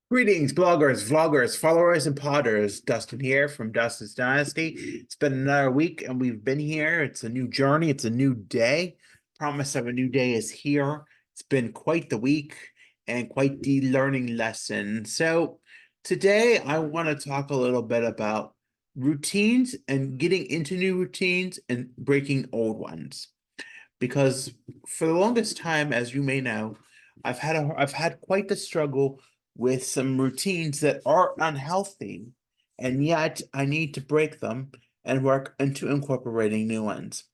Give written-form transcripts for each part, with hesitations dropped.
Greetings, bloggers, vloggers, followers, and podders. Dustin here from Dustin's Dynasty. It's been another week and we've been here. It's a new journey, it's a new day. Promise of a new day is here. It's been quite the week and quite the learning lesson. So, today I want to talk a little bit about routines and getting into new routines and breaking old ones. Because for the longest time, as you may know, I've had quite the struggle with some routines that are unhealthy, and yet I need to break them and work into incorporating new ones.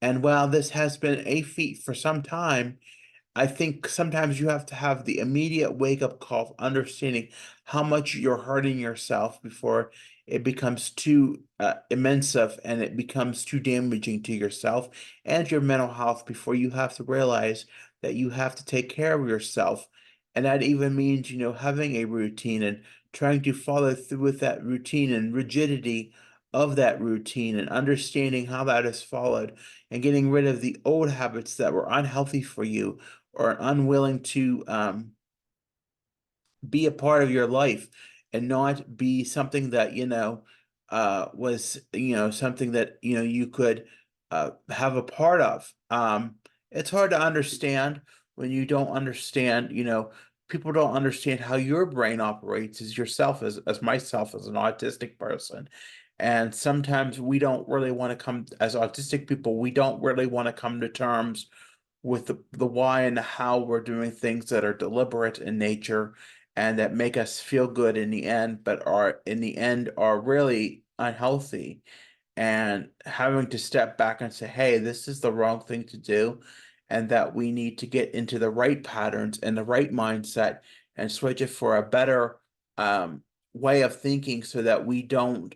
And while this has been a feat for some time, I think sometimes you have to have the immediate wake up call of understanding how much you're hurting yourself before it becomes too immense and it becomes too damaging to yourself and your mental health before you have to realize that you have to take care of yourself. And that even means, having a routine and trying to follow through with that routine and rigidity of that routine and understanding how that is followed and getting rid of the old habits that were unhealthy for you or unwilling to be a part of your life and not be something that was something that you could have a part of. It's hard to understand when you don't understand. People don't understand how your brain operates as yourself, as myself, as an autistic person. And sometimes we don't really want to come, as autistic people, we don't really want to come to terms with the why and the how we're doing things that are deliberate in nature and that make us feel good in the end, but are in the end are really unhealthy. And having to step back and say, hey, this is the wrong thing to do, and that we need to get into the right patterns and the right mindset and switch it for a better way of thinking so that we don't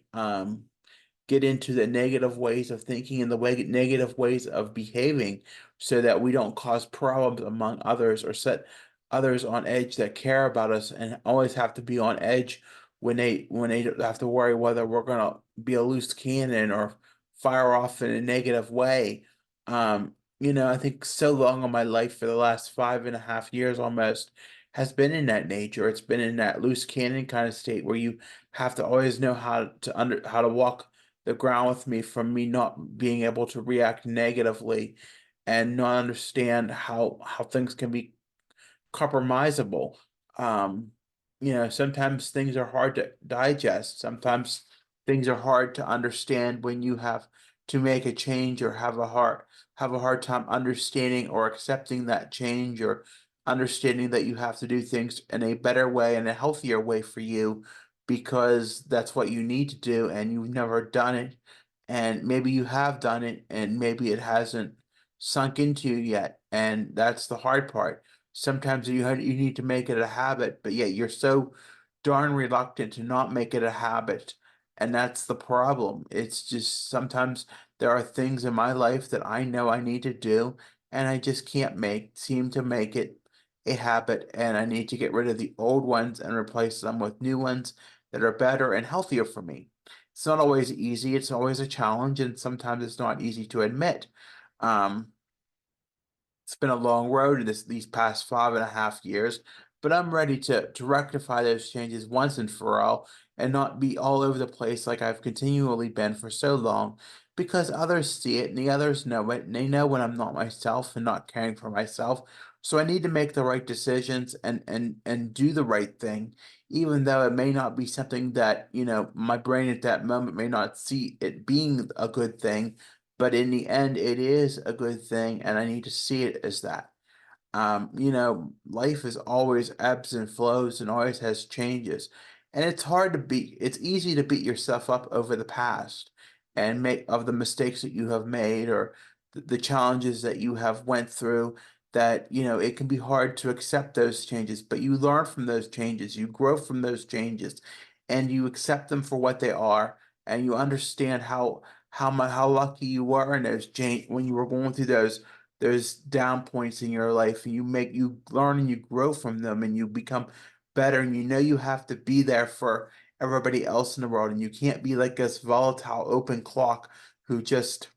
get into the negative ways of thinking and the negative ways of behaving so that we don't cause problems among others or set others on edge that care about us and always have to be on edge when they have to worry whether we're going to be a loose cannon or fire off in a negative way. I think so long of my life for the last 5.5 years almost has been in that nature. It's been in that loose cannon kind of state where you have to always know how to walk the ground with me from me not being able to react negatively and not understand how things can be compromisable. Um, sometimes things are hard to digest. Sometimes things are hard to understand when you have to make a change or have a hard time understanding or accepting that change or understanding that you have to do things in a better way and a healthier way for you because that's what you need to do and you've never done it. And maybe you have done it and maybe it hasn't sunk into you yet. And that's the hard part. Sometimes you need to make it a habit, but yet you're so darn reluctant to not make it a habit. And that's the problem. It's just sometimes there are things in my life that I know I need to do, and I just can't seem to make it a habit. And I need to get rid of the old ones and replace them with new ones that are better and healthier for me. It's not always easy, it's always a challenge, and sometimes it's not easy to admit. Um, it's been a long road these past 5.5 years, but I'm ready to rectify those changes once and for all and not be all over the place like I've continually been for so long because others see it and the others know it and they know when I'm not myself and not caring for myself. So I need to make the right decisions and do the right thing, even though it may not be something that, my brain at that moment may not see it being a good thing, but in the end, it is a good thing, and I need to see it as that. Life is always ebbs and flows and always has changes. And it's easy to beat yourself up over the past and make of the mistakes that you have made or the challenges that you have went through that, it can be hard to accept those changes, but you learn from those changes, you grow from those changes, and you accept them for what they are, and you understand how lucky you were in those change when you were going through those down points in your life and you learn and you grow from them and you become better and you know you have to be there for everybody else in the world and you can't be like this volatile open clock who just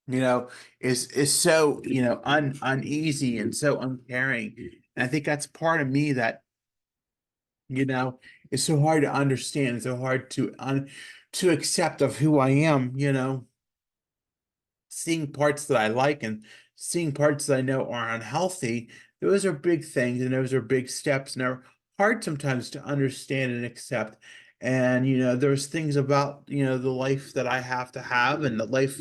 you know is so uneasy and so uncaring. And I think that's part of me that you know, it's so hard to understand, it's so hard to accept of who I am, seeing parts that I like and seeing parts that I know are unhealthy. Those are big things and those are big steps and they're hard sometimes to understand and accept. And there's things about the life that I have to have and the life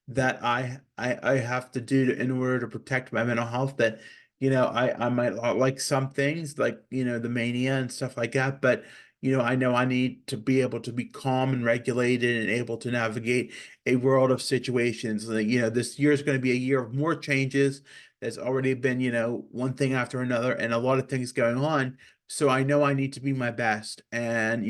that I have to do in order to protect my mental health that I might not like some things like the mania and stuff like that, but I know I need to be able to be calm and regulated and able to navigate a world of situations. Like, this year is going to be a year of more changes. There's already been, one thing after another and a lot of things going on. So I know I need to be my best. And,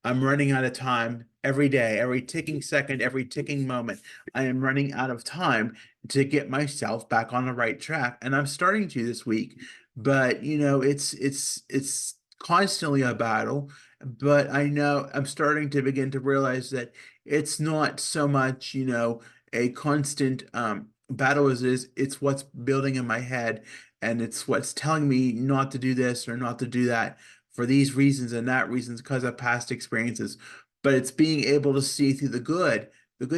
I'm running out of time every day, every ticking second, every ticking moment. I am running out of time to get myself back on the right track. And I'm starting to this week. But, it's constantly a battle. But I know I'm starting to begin to realize that it's not so much, a constant battle as it is, it's what's building in my head and it's what's telling me not to do this or not to do that for these reasons and that reasons because of past experiences. But it's being able to see through the good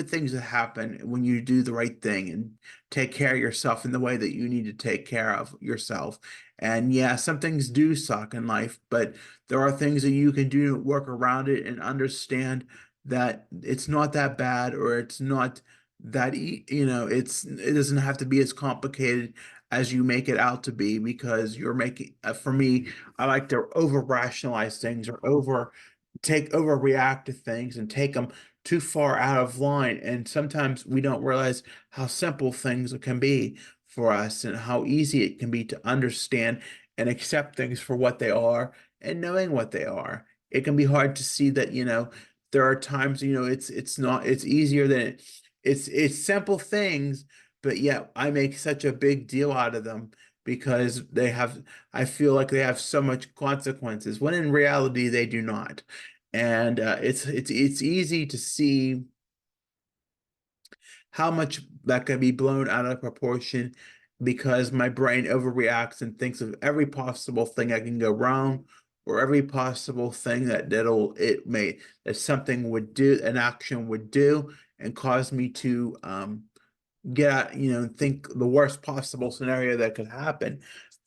things that happen when you do the right thing and take care of yourself in the way that you need to take care of yourself. And yeah, some things do suck in life, but there are things that you can do to work around it and understand that it's not that bad or it's not that it doesn't have to be as complicated as you make it out to be because you're making for me I like to over rationalize things or overreact to things and take them too far out of line and sometimes we don't realize how simple things can be for us and how easy it can be to understand and accept things for what they are and knowing what they are. It can be hard to see that there are times it's not it's easier than it's simple things, but yet I make such a big deal out of them because I feel like they have so much consequences when in reality they do not. And it's easy to see how much that can be blown out of proportion because my brain overreacts and thinks of every possible thing that can go wrong or every possible thing that something would do, an action would do and cause me to get at, think the worst possible scenario that could happen.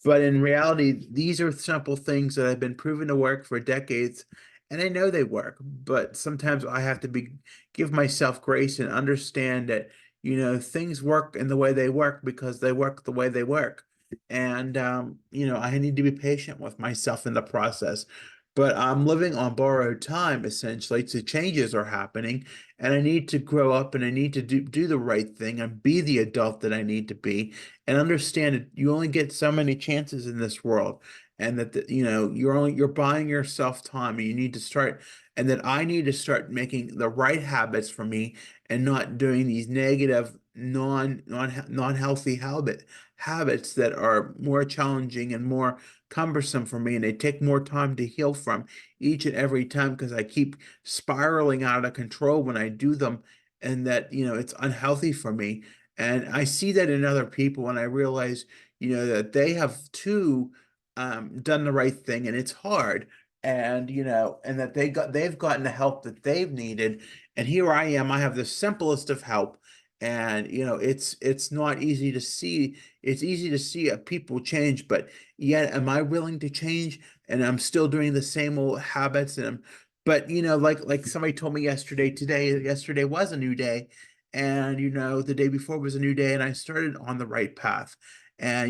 But in reality, these are simple things that have been proven to work for decades, and I know they work. But sometimes I have to give myself grace and understand that, things work in the way they work because they work the way they work. And I need to be patient with myself in the process. But I'm living on borrowed time, essentially. So changes are happening and I need to grow up and I need to do the right thing and be the adult that I need to be and understand that you only get so many chances in this world and that you're buying yourself time and you need to start and that I need to start making the right habits for me and not doing these negative non healthy habits that are more challenging and more cumbersome for me and they take more time to heal from each and every time because I keep spiraling out of control when I do them and that it's unhealthy for me and I see that in other people and I realize that they have too done the right thing and it's hard and and that they've gotten the help that they've needed and here I am I have the simplest of help and it's not easy to see it's easy to see people change but yet am I willing to change and I'm still doing the same old habits and but like somebody told me yesterday was a new day and the day before was a new day and I started on the right path and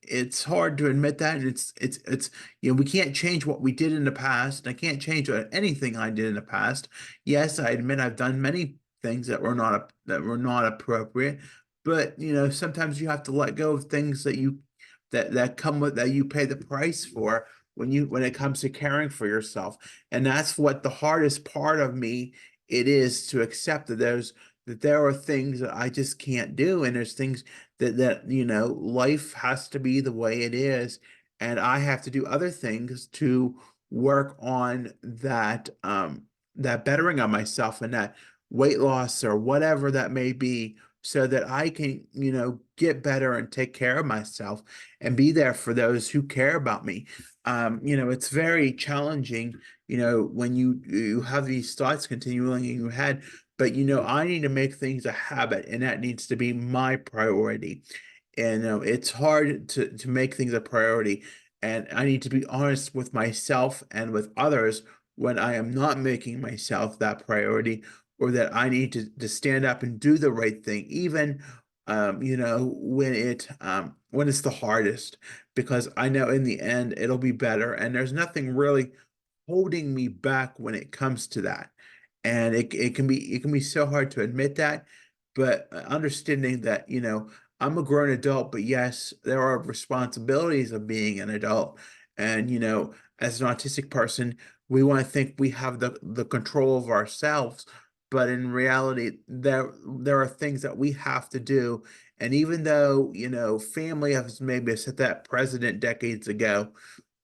it's hard to admit that and it's we can't change what we did in the past and I can't change anything I did in the past. Yes, I admit I've done many things that were not appropriate but sometimes you have to let go of things that come with that you pay the price for when it comes to caring for yourself. And that's what the hardest part of me it is to accept that there are things that I just can't do. And there's things that life has to be the way it is. And I have to do other things to work on that bettering of myself and that weight loss or whatever that may be so that I can, get better and take care of myself and be there for those who care about me. It's very challenging, when you have these thoughts continually in your head, but I need to make things a habit, and that needs to be my priority. And it's hard to make things a priority, and I need to be honest with myself and with others when I am not making myself that priority, or that I need to stand up and do the right thing, even when it's the hardest, because I know in the end it'll be better, and there's nothing really holding me back when it comes to that. And it can be so hard to admit that, but understanding that, I'm a grown adult, but yes, there are responsibilities of being an adult. And as an autistic person, we want to think we have the control of ourselves, but in reality, there are things that we have to do. And even though, family has maybe set that precedent decades ago,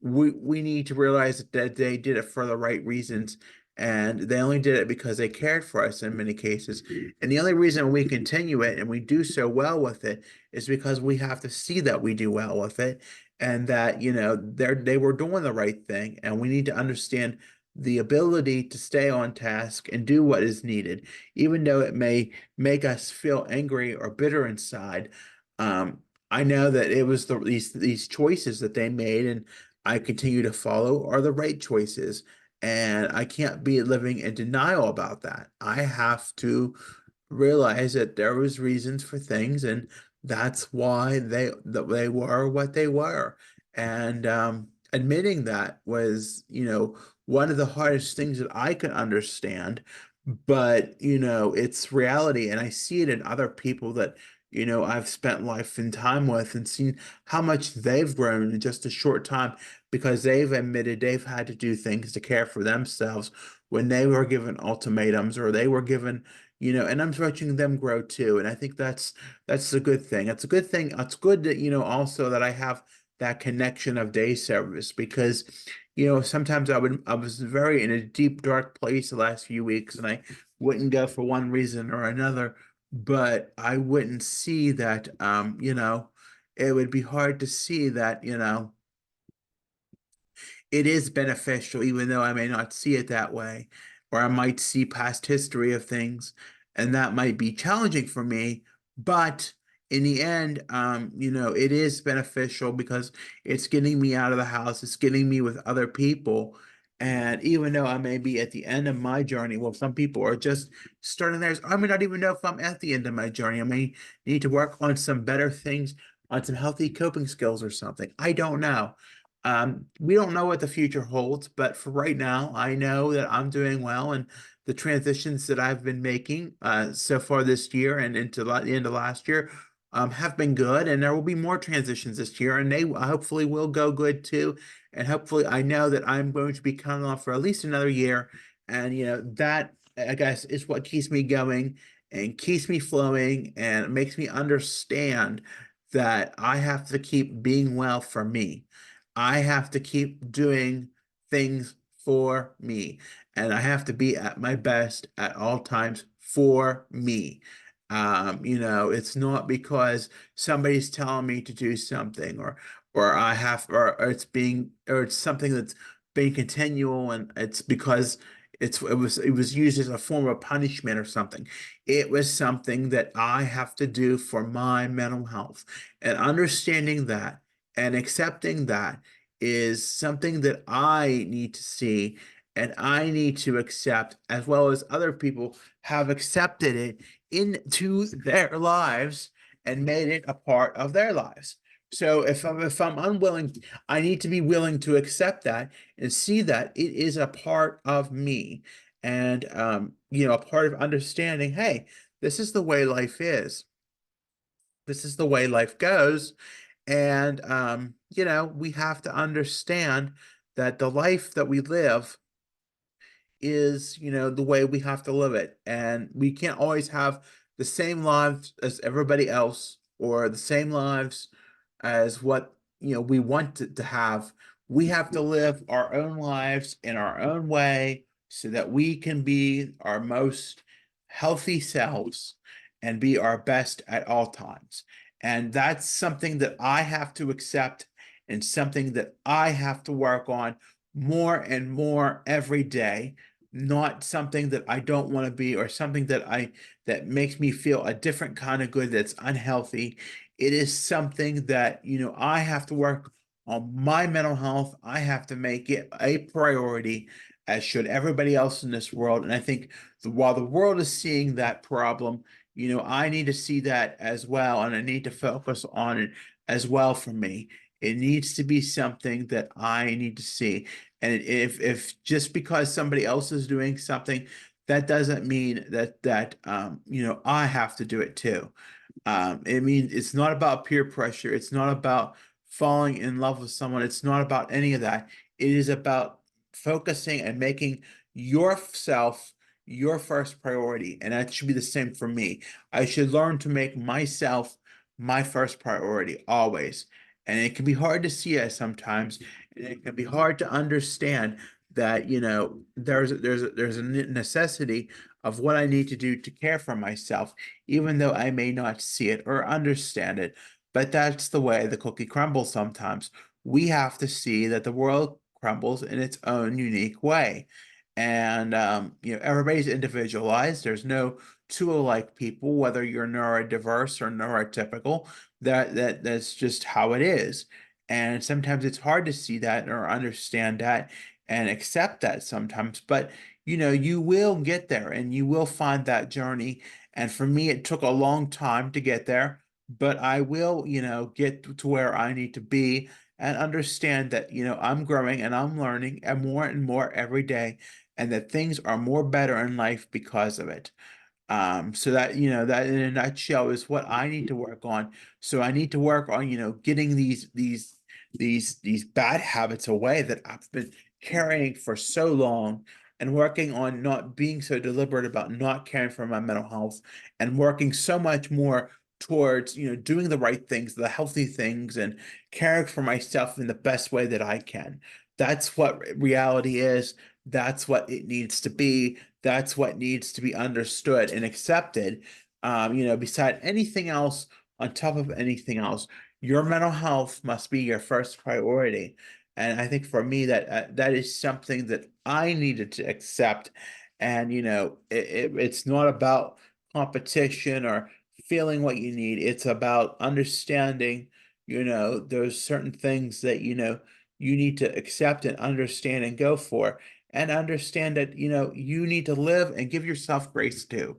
we need to realize that they did it for the right reasons, and they only did it because they cared for us in many cases. And the only reason we continue it and we do so well with it is because we have to see that we do well with it, and that they were doing the right thing, and we need to understand the ability to stay on task and do what is needed, even though it may make us feel angry or bitter inside. um, I know that it was these choices that they made, and I continue to follow, are the right choices. And I can't be living in denial about that. I have to realize that there was reasons for things, and that's why they were what they were. And admitting that was, one of the hardest things that I could understand. But it's reality, and I see it in other people that I've spent life and time with, and seen how much they've grown in just a short time, because they've admitted they've had to do things to care for themselves when they were given ultimatums, or they were given, and I'm watching them grow too. And I think that's a good thing. It's a good thing. It's good that, also that I have that connection of day service, because, sometimes I was very in a deep, dark place the last few weeks, and I wouldn't go for one reason or another, but I wouldn't see that, it would be hard to see that, it is beneficial, even though I may not see it that way, or I might see past history of things, and that might be challenging for me. But in the end, it is beneficial because it's getting me out of the house, it's getting me with other people. And even though I may be at the end of my journey, well, some people are just starting theirs. I may not even know if I'm at the end of my journey. I may need to work on some better things, on some healthy coping skills or something. I don't know. We don't know what the future holds, but for right now, I know that I'm doing well, and the transitions that I've been making so far this year and into the end of last year have been good, and there will be more transitions this year, and they hopefully will go good too. And hopefully, I know that I'm going to be coming off for at least another year, and that, I guess, is what keeps me going and keeps me flowing and makes me understand that I have to keep being well for me. I have to keep doing things for me, and I have to be at my best at all times for me. It's not because somebody's telling me to do something, or I have, or it's something that's being continual, and it's because it was used as a form of punishment or something. It was something that I have to do for my mental health, and understanding that and accepting that is something that I need to see, and I need to accept, as well as other people have accepted it into their lives and made it a part of their lives. So if I'm unwilling, I need to be willing to accept that and see that it is a part of me, and a part of understanding, hey, this is the way life is. This is the way life goes. And we have to understand that the life that we live is, the way we have to live it. And we can't always have the same lives as everybody else, or the same lives as what, we want to have. We have to live our own lives in our own way so that we can be our most healthy selves. and be our best at all times. And that's something that I have to accept and something that I have to work on more and more every day, not something that I don't want to be or something that makes me feel a different kind of good that's unhealthy. It is something that, I have to work on my mental health. I have to make it a priority, as should everybody else in this world. And I think while the world is seeing that problem, I need to see that as well, and I need to focus on it as well for me. It needs to be something that I need to see. And if just because somebody else is doing something, that doesn't mean that I have to do it too. It means it's not about peer pressure. It's not about falling in love with someone. It's not about any of that. It is about focusing and making yourself your first priority. And that should be the same for me. I should learn to make myself my first priority always. And it can be hard to see it sometimes. And it can be hard to understand that, there's a necessity of what I need to do to care for myself, even though I may not see it or understand it. But that's the way the cookie crumbles sometimes. We have to see that the world crumbles in its own unique way. And everybody's individualized. There's no two alike people, whether you're neurodiverse or neurotypical. That's just how it is. And sometimes it's hard to see that or understand that and accept that sometimes. But you will get there and you will find that journey. And for me, it took a long time to get there, but I will, get to where I need to be and understand that, I'm growing and I'm learning and more every day, and that things are more better in life because of it. So that, that in a nutshell is what I need to work on. So I need to work on, getting these bad habits away that I've been carrying for so long, and working on not being so deliberate about not caring for my mental health, and working so much more towards, doing the right things, the healthy things, and caring for myself in the best way that I can. That's what reality is. That's what it needs to be. That's what needs to be understood and accepted. Beside anything else, on top of anything else, your mental health must be your first priority. And I think for me that is something that I needed to accept. And it's not about competition or feeling what you need. It's about understanding, there's certain things that you need to accept and understand and go for, and understand that you need to live and give yourself grace too.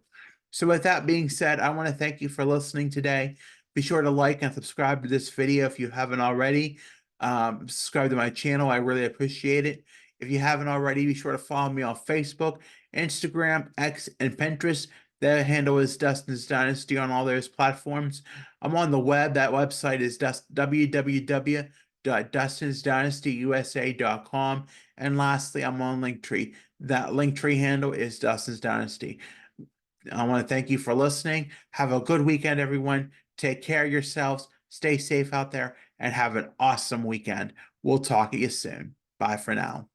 So with that being said, I want to thank you for listening today. Be sure to like and subscribe to this video if you haven't already. Subscribe to my channel. I really appreciate it. If you haven't already, be sure to follow me on Facebook, Instagram, X, and Pinterest. The handle is Dustin's Dynasty on all those platforms. I'm on the web. That website is www.dustinsdynastyusa.com. And lastly, I'm on Linktree. That Linktree handle is Dustin's Dynasty. I want to thank you for listening. Have a good weekend, everyone. Take care of yourselves. Stay safe out there and have an awesome weekend. We'll talk to you soon. Bye for now.